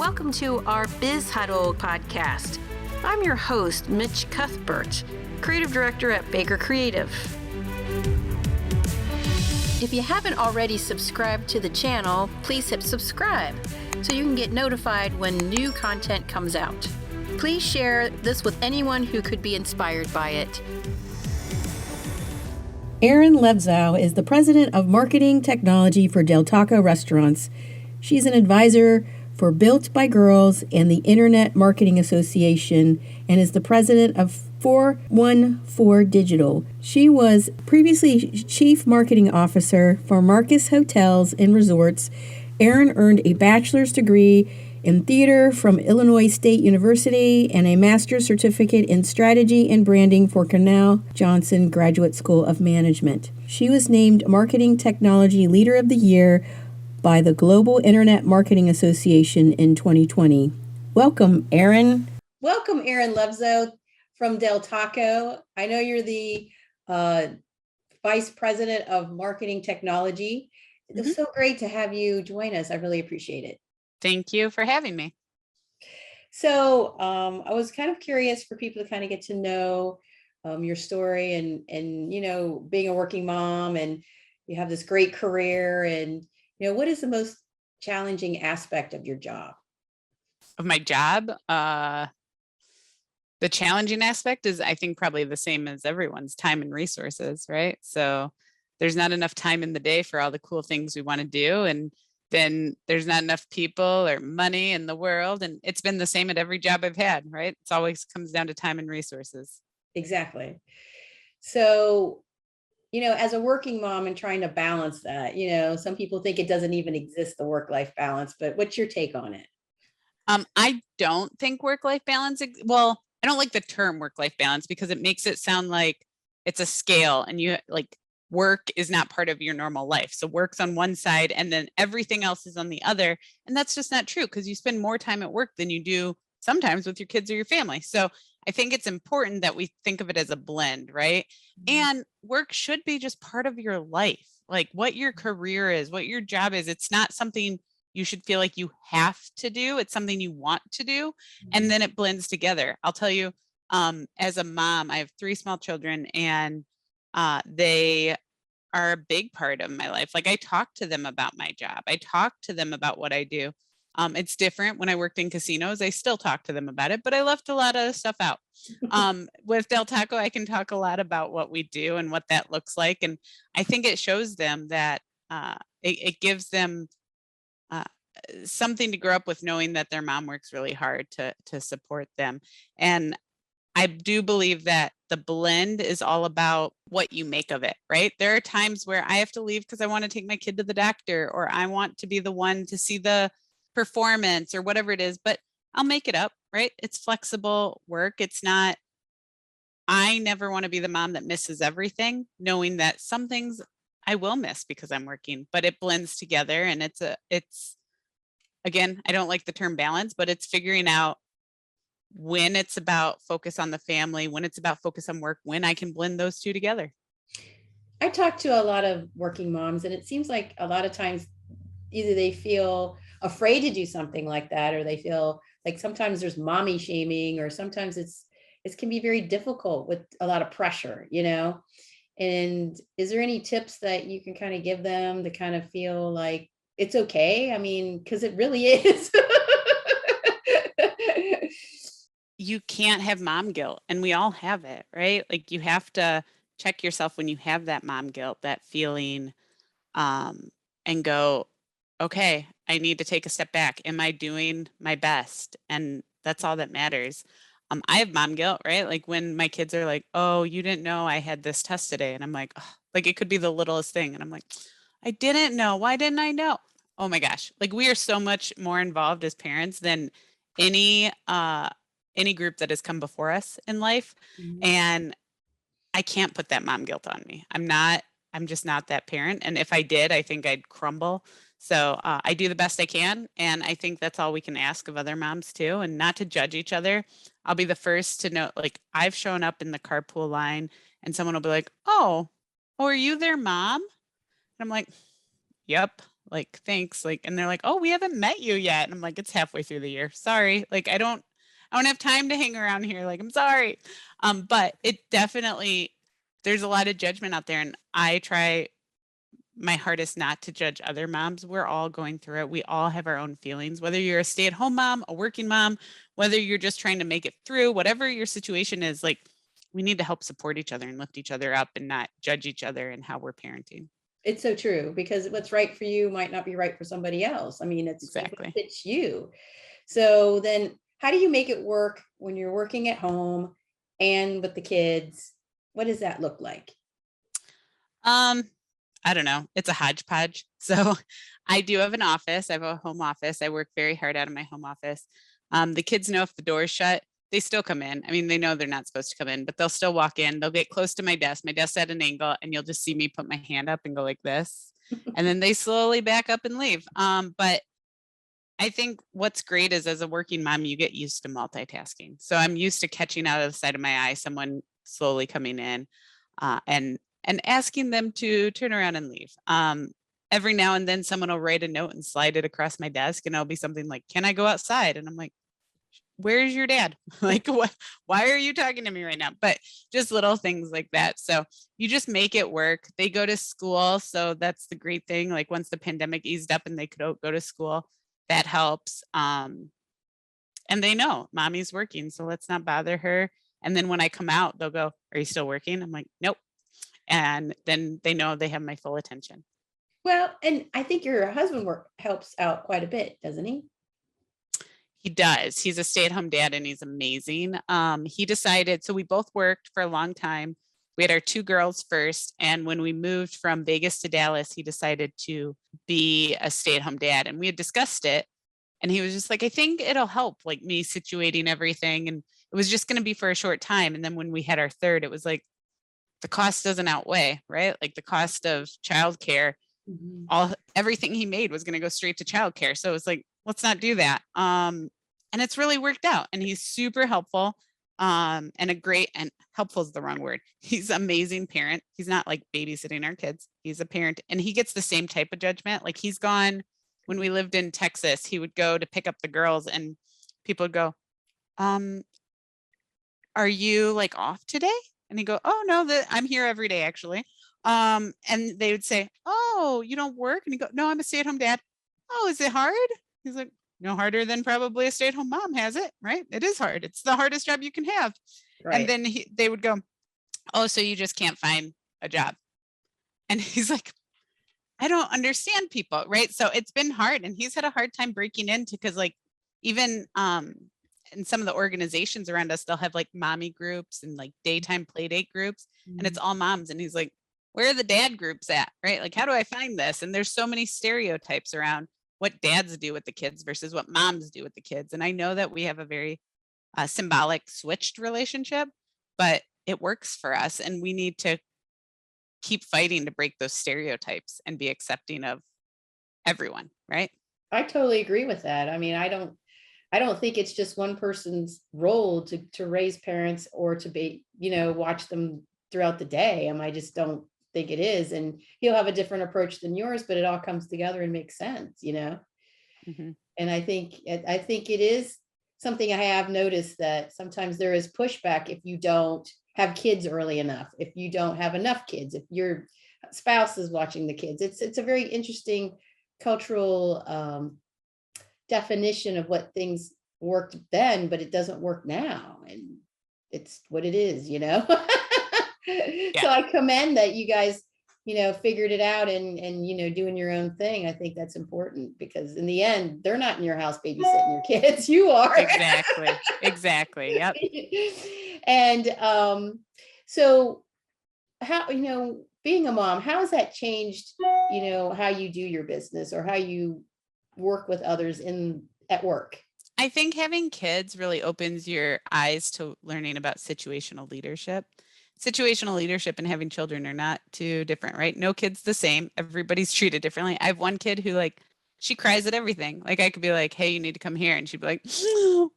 Welcome to our Biz Huddle podcast. I'm your host, Mitch Cuthbert, Creative Director at Baker Creative. If you haven't already subscribed to the channel, please hit subscribe so you can get notified when new content comes out. Please share this with anyone who could be inspired by it. Erin Levzow is the President of Marketing Technology for Del Taco Restaurants. She's an advisor for Built by Girls and the Internet Marketing Association and is the president of 414 Digital. She was previously Chief Marketing Officer for Marcus Hotels and Resorts. Erin earned a bachelor's degree in theater from Illinois State University and a master's certificate in strategy and branding for Cornell Johnson Graduate School of Management. She was named Marketing Technology Leader of the Year by the Global Internet Marketing Association in 2020. Welcome, Erin. Welcome, Erin Levzow from Del Taco. I know you're the Vice President of Marketing Technology. It's so great to have you join us. I really appreciate it. Thank you for having me. So I was kind of curious for people to kind of get to know your story and being a working mom, and you have this great career, and what is the most challenging aspect of your job? Of my job, the challenging aspect is, I think, probably the same as everyone's: time and resources, right? So there's not enough time in the day for all the cool things we want to do. And then there's not enough people or money in the world. And it's been the same at every job I've had, right? It's always comes down to time and resources. Exactly. So, as a working mom and trying to balance that, some people think it doesn't even exist, the work-life balance, but what's your take on it? I don't think work-life balance, well, I don't like the term work-life balance because it makes it sound like it's a scale and you like work is not part of your normal life. So work's on one side and then everything else is on the other. And that's just not true because you spend more time at work than you do sometimes with your kids or your family. So I think it's important that we think of it as a blend, right? And work should be just part of your life, like what your career is, what your job is. It's not something you should feel like you have to do. It's something you want to do. And then it blends together. I'll tell you, as a mom, I have 3 small children, and they are a big part of my life. Like, I talk to them about my job. I talk to them about what I do. It's different when I worked in casinos. I still talk to them about it, but I left a lot of stuff out. With Del Taco, I can talk a lot about what we do and what that looks like. And I think it shows them that it gives them something to grow up with, knowing that their mom works really hard to support them. And I do believe that the blend is all about what you make of it, right? There are times where I have to leave because I want to take my kid to the doctor, or I want to be the one to see the performance or whatever it is, but I'll make it up, right? It's flexible work. It's not, I never want to be the mom that misses everything, knowing that some things I will miss because I'm working, but it blends together. And it's again, I don't like the term balance, but it's figuring out when it's about focus on the family, when it's about focus on work, when I can blend those two together. I talk to a lot of working moms, and it seems like a lot of times either they feel afraid to do something like that, or they feel like sometimes there's mommy shaming, or sometimes it can be very difficult with a lot of pressure, And is there any tips that you can kind of give them to kind of feel like it's okay? I mean, because it really is. You can't have mom guilt, and we all have it, right? Like, you have to check yourself when you have that mom guilt, that feeling, and go, okay, I need to take a step back. Am I doing my best? And that's all that matters. I have mom guilt, right? Like when my kids are like, oh, you didn't know I had this test today. And I'm like, oh, like it could be the littlest thing. And I'm like, I didn't know. Why didn't I know? Oh my gosh. Like, we are so much more involved as parents than any group that has come before us in life. And I can't put that mom guilt on me. I'm just not that parent. And if I did, I think I'd crumble. So I do the best I can. And I think that's all we can ask of other moms too, and not to judge each other. I'll be the first to know, like, I've shown up in the carpool line and someone will be like, oh, are you their mom? And I'm like, yep. like, thanks. Like, and they're like, oh, we haven't met you yet. And I'm like, it's halfway through the year. Sorry. Like, I don't have time to hang around here. Like, I'm sorry. But it definitely, there's a lot of judgment out there, and I try my hardest not to judge other moms. We're all going through it. We all have our own feelings, whether you're a stay-at-home mom, a working mom, whether you're just trying to make it through, whatever your situation is, like, we need to help support each other and lift each other up and not judge each other and how we're parenting. It's so true, because what's right for you might not be right for somebody else. I mean, it's what Exactly. fits you. So then how do you make it work when you're working at home and with the kids? What does that look like? Um, I don't know. It's a hodgepodge. So I do have an office. I have a home office. I work very hard out of my home office. The kids know if the door is shut, they still come in. I mean, they know they're not supposed to come in, but they'll still walk in. They'll get close to my desk. My desk's at an angle, and you'll just see me put my hand up and go like this. And then they slowly back up and leave. But I think what's great is, as a working mom, you get used to multitasking. So I'm used to catching out of the side of my eye someone slowly coming in, and asking them to turn around and leave. Every now and then someone will write a note and slide it across my desk, and it'll be something like, "Can I go outside?" And I'm like, "Where's your dad?" Like, what? Why are you talking to me right now? But just little things like that. So you just make it work. They go to school, so that's the great thing. Like, once the pandemic eased up and they could go to school, that helps. And they know mommy's working, so let's not bother her. And then when I come out, they'll go, "Are you still working?" I'm like, "Nope." And then they know they have my full attention. Well, and I think your husband helps out quite a bit, doesn't he? He does. He's a stay-at-home dad, and he's amazing. He decided, so we both worked for a long time. We had our two girls first, and when we moved from Vegas to Dallas, he decided to be a stay-at-home dad, and we had discussed it. And he was just like, I think it'll help, like, me situating everything. And it was just going to be for a short time. And then when we had our third, it was like, the cost doesn't outweigh, right? Like, the cost of childcare, Mhm. everything he made was going to go straight to childcare. So it was like, let's not do that. And it's really worked out. And he's super helpful. And a great, and helpful is the wrong word. He's an amazing parent. He's not like babysitting our kids. He's a parent, and he gets the same type of judgment. Like, he's gone, when we lived in Texas, he would go to pick up the girls, and people would go, um, "Are you like off today?" And he'd go, "Oh no, I'm here every day actually." And they would say, "Oh, you don't work?" And he'd go, "No, I'm a stay-at-home dad." "Oh, is it hard?" He's like, "No harder than probably a stay-at-home mom has it, right? It is hard. It's the hardest job you can have." And Right. then they would go, "Oh, so you just can't find a job?" And he's like, I don't understand people, right? So it's been hard, and he's had a hard time breaking into, because, like, even in some of the organizations around us, they'll have like mommy groups and like daytime play date groups, and it's Mhm. all moms. And he's like, where are the dad groups at? Right? Like, how do I find this? And there's so many stereotypes around what dads do with the kids versus what moms do with the kids. And I know that we have a very symbolic switched relationship, but it works for us, and we need to keep fighting to break those stereotypes and be accepting of everyone, right? I totally agree with that. I mean, I don't think it's just one person's role to raise parents or to be, watch them throughout the day. I just don't think it is. And he'll have a different approach than yours, but it all comes together and makes sense. Hmm. And I think it is something I have noticed, that sometimes there is pushback if you don't have kids early enough, if you don't have enough kids, if your spouse is watching the kids. It's a very interesting cultural definition of what things worked then, but it doesn't work now. And it's what it is. So Yeah. I commend that you guys, figured it out and doing your own thing. I think that's important, because in the end, they're not in your house babysitting your kids. You are. Exactly. Exactly. Yep. And so how, being a mom, how has that changed, how you do your business or how you work with others at work? I think having kids really opens your eyes to learning about situational leadership. Situational leadership and having children are not too different, right? No kid's the same. Everybody's treated differently. I have one kid who, like, she cries at everything. Like I could be like, hey, you need to come here. And she'd be like,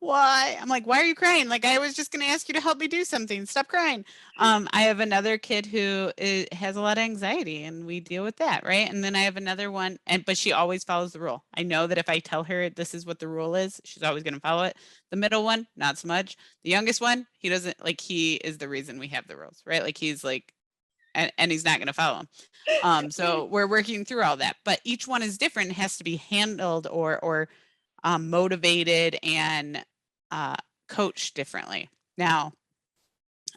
why? I'm like, why are you crying? Like I was just going to ask you to help me do something. Stop crying. I have another kid who has a lot of anxiety and we deal with that. Right. And then I have another one but she always follows the rule. I know that if I tell her this is what the rule is, she's always going to follow it. The middle one, not so much. The youngest one, he doesn't like, he is the reason we have the rules, right? Like he's like, and he's not going to follow them. So we're working through all that, but each one is different, has to be handled or motivated and coached differently. Now,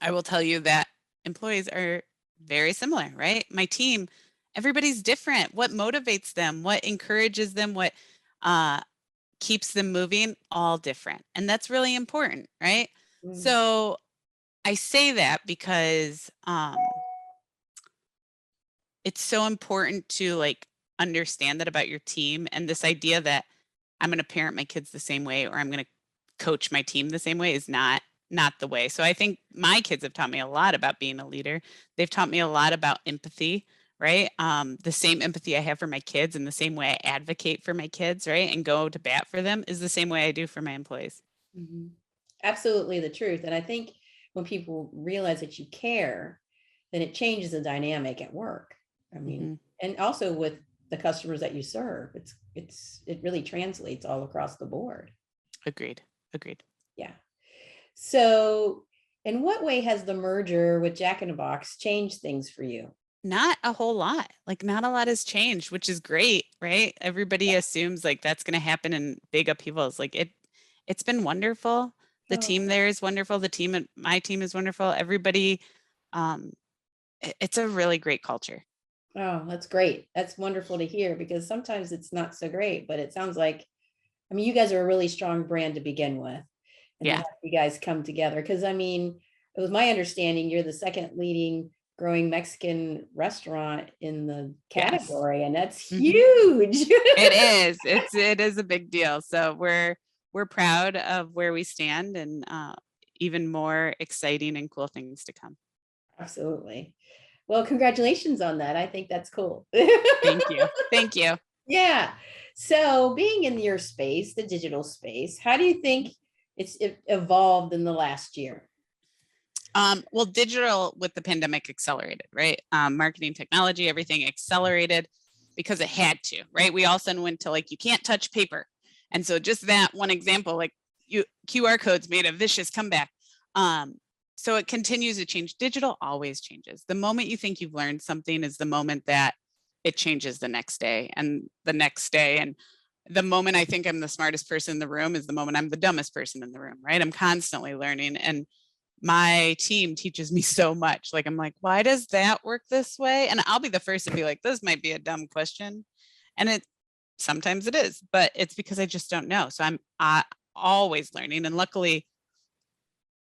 I will tell you that employees are very similar, right? My team, everybody's different. What motivates them? What encourages them? What keeps them moving? All different. And that's really important, right? So I say that because it's so important to like understand that about your team, and this idea that I'm going to parent my kids the same way or I'm going to coach my team the same way is not the way. So I think my kids have taught me a lot about being a leader. They've taught me a lot about empathy, right? The same empathy I have for my kids and the same way I advocate for my kids, right? And go to bat for them is the same way I do for my employees. Mm-hmm. Absolutely the truth. And I think when people realize that you care, then it changes the dynamic at work. I mean, and also with the customers that you serve, it really translates all across the board. Agreed. Yeah. So in what way has the merger with Jack in the Box changed things for you? Not a whole lot. Like not a lot has changed, which is great, right? Everybody assumes like that's going to happen in big upheavals. Like it's been wonderful. The team there is wonderful. The team at my team is wonderful. Everybody, it's a really great culture. Oh, that's great. That's wonderful to hear, because sometimes it's not so great, but it sounds like, I mean, you guys are a really strong brand to begin with. And to Yeah. have you guys come together. Because I mean, it was my understanding you're the second leading growing Mexican restaurant in the category, and that's huge. It is. It is a big deal. So we're proud of where we stand, and even more exciting and cool things to come. Absolutely. Well, congratulations on that. I think that's cool. Thank you. Thank you. Yeah. So being in your space, the digital space, how do you think it evolved in the last year? Well, digital with the pandemic accelerated, right? Marketing technology, everything accelerated because it had to, right? We all of a sudden went to like, you can't touch paper. And so just that one example, like QR codes made a vicious comeback. So it continues to change. Digital always changes. The moment you think you've learned something is the moment that it changes the next day and the next day. And the moment I think I'm the smartest person in the room is the moment I'm the dumbest person in the room, right? I'm constantly learning, and my team teaches me so much. Like, I'm like, why does that work this way? And I'll be the first to be like, this might be a dumb question. And sometimes it is, but it's because I just don't know. So I'm always learning. And luckily,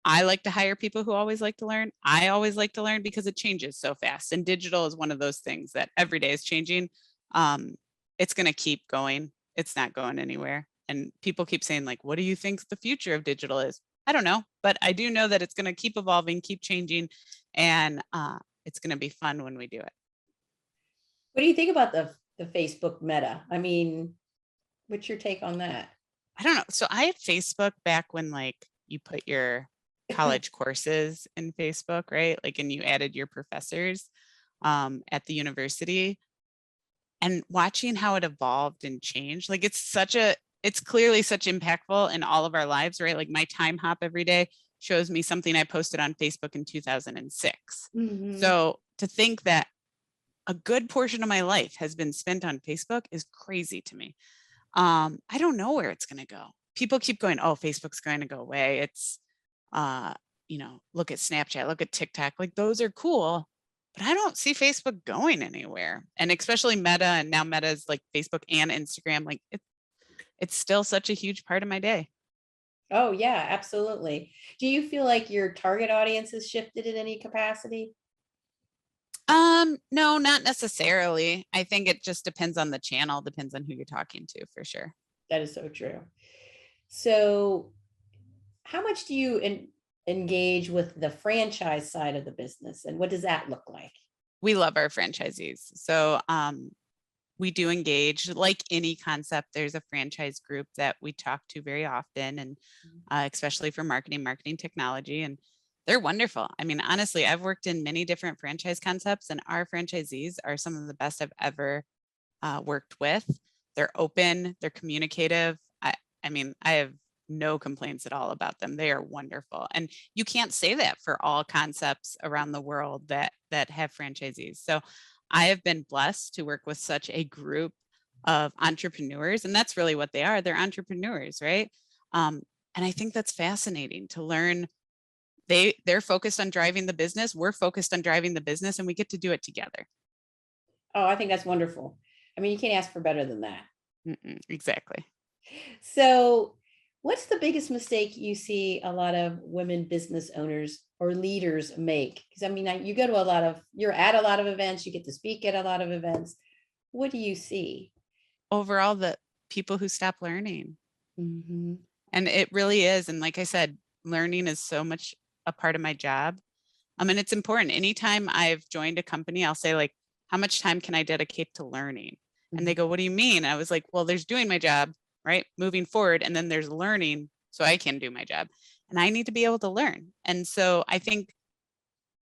I like to hire people who always like to learn. I always like to learn because it changes so fast. And digital is one of those things that every day is changing. It's going to keep going. It's not going anywhere. And people keep saying, like, what do you think the future of digital is? I don't know, but I do know that it's going to keep evolving, keep changing, and it's going to be fun when we do it. What do you think about the Facebook meta? I mean, what's your take on that? I don't know. So I had Facebook back when like you put your college courses in Facebook, right? Like, and you added your professors at the university, and watching how it evolved and changed. Like it's clearly such impactful in all of our lives, right? Like my time hop every day shows me something I posted on Facebook in 2006. So to think that a good portion of my life has been spent on Facebook is crazy to me. I don't know where it's going to go. People keep going, oh, Facebook's going to go away. It's, look at Snapchat, look at TikTok. Like those are cool, but I don't see Facebook going anywhere. And especially Meta, and now Meta is like Facebook and Instagram. Like it's still such a huge part of my day. Oh yeah, absolutely. Do you feel like your target audience has shifted in any capacity? No, not necessarily. I think it just depends on the channel, depends on who you're talking to, for sure. That is so true. So how much do you engage with the franchise side of the business, and what does that look like? We love our franchisees. So we do engage. Like any concept, there's a franchise group that we talk to very often, and especially for marketing technology, and they're wonderful. I mean, honestly, I've worked in many different franchise concepts, and our franchisees are some of the best I've ever worked with. They're open, they're communicative. I mean, I have no complaints at all about them. They are wonderful. And you can't say that for all concepts around the world that have franchisees. So I have been blessed to work with such a group of entrepreneurs, and that's really what they are. They're entrepreneurs, right? And I think that's fascinating to learn. They're focused on driving the business. We're focused on driving the business, and we get to do it together. Oh, I think that's wonderful. I mean, you can't ask for better than that. Exactly. So what's the biggest mistake you see a lot of women business owners or leaders make? Because I mean, you go to you're at a lot of events, you get to speak at a lot of events. What do you see? Overall, the people who stop learning. Mm-hmm. And it really is. And like I said, learning is so much a part of my job. I mean, it's important. Anytime I've joined a company, I'll say, like, how much time can I dedicate to learning? And they go, what do you mean? I was like, well, there's doing my job, right? Moving forward. And then there's learning so I can do my job. And I need to be able to learn. And so I think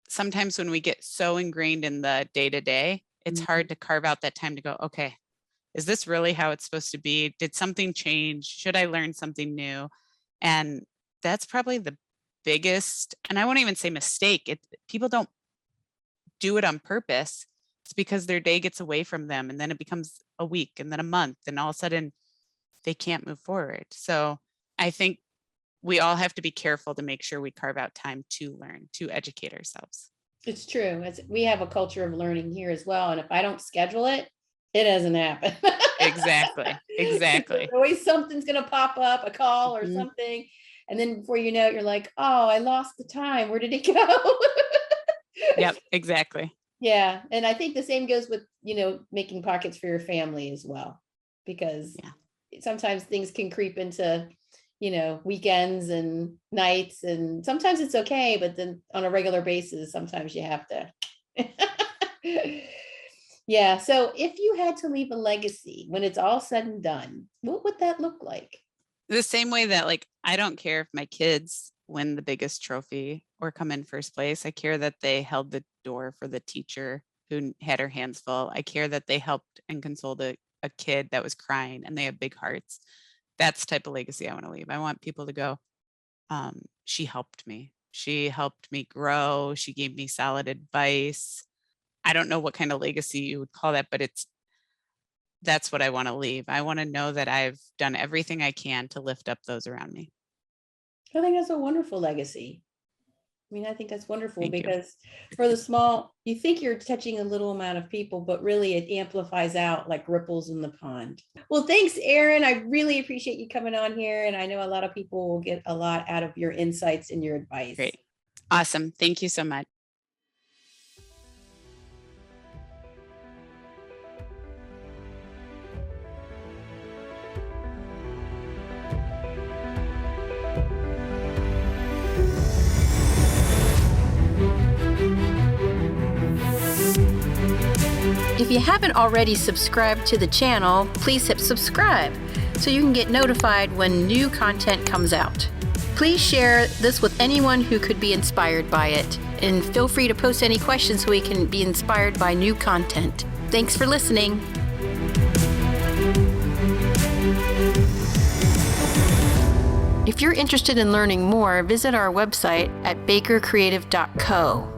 sometimes when we get so ingrained in the day-to-day, it's hard to carve out that time to go, okay, is this really how it's supposed to be? Did something change? Should I learn something new? And that's probably the biggest, and I won't even say mistake. People don't do it on purpose. It's because their day gets away from them, and then it becomes a week and then a month, and all of a sudden they can't move forward. So I think we all have to be careful to make sure we carve out time to learn, to educate ourselves. It's true. We have a culture of learning here as well. And if I don't schedule it, it doesn't happen. Exactly. Always something's going to pop up, a call or something. And then before you know it, you're like, oh, I lost the time. Where did it go? Yep, exactly. Yeah. And I think the same goes with, making pockets for your family as well, because sometimes things can creep into, weekends and nights, and sometimes it's okay, but then on a regular basis, sometimes you have to. Yeah. So if you had to leave a legacy when it's all said and done, what would that look like? The same way that, like, I don't care if my kids win the biggest trophy or come in first place. I care that they held the door for the teacher who had her hands full. I care that they helped and consoled a kid that was crying, and they have big hearts. That's the type of legacy I want to leave. I want people to go, she helped me. She helped me grow. She gave me solid advice. I don't know what kind of legacy you would call that, but that's what I want to leave. I want to know that I've done everything I can to lift up those around me. I think that's a wonderful legacy. I mean, I think that's wonderful. Thank because for the small, you think you're touching a little amount of people, but really it amplifies out like ripples in the pond. Well, thanks, Erin. I really appreciate you coming on here. And I know a lot of people will get a lot out of your insights and your advice. Great. Awesome. Thank you so much. If you haven't already subscribed to the channel, please hit subscribe so you can get notified when new content comes out. Please share this with anyone who could be inspired by it, and feel free to post any questions so we can be inspired by new content. Thanks for listening. If you're interested in learning more, visit our website at bakercreative.co.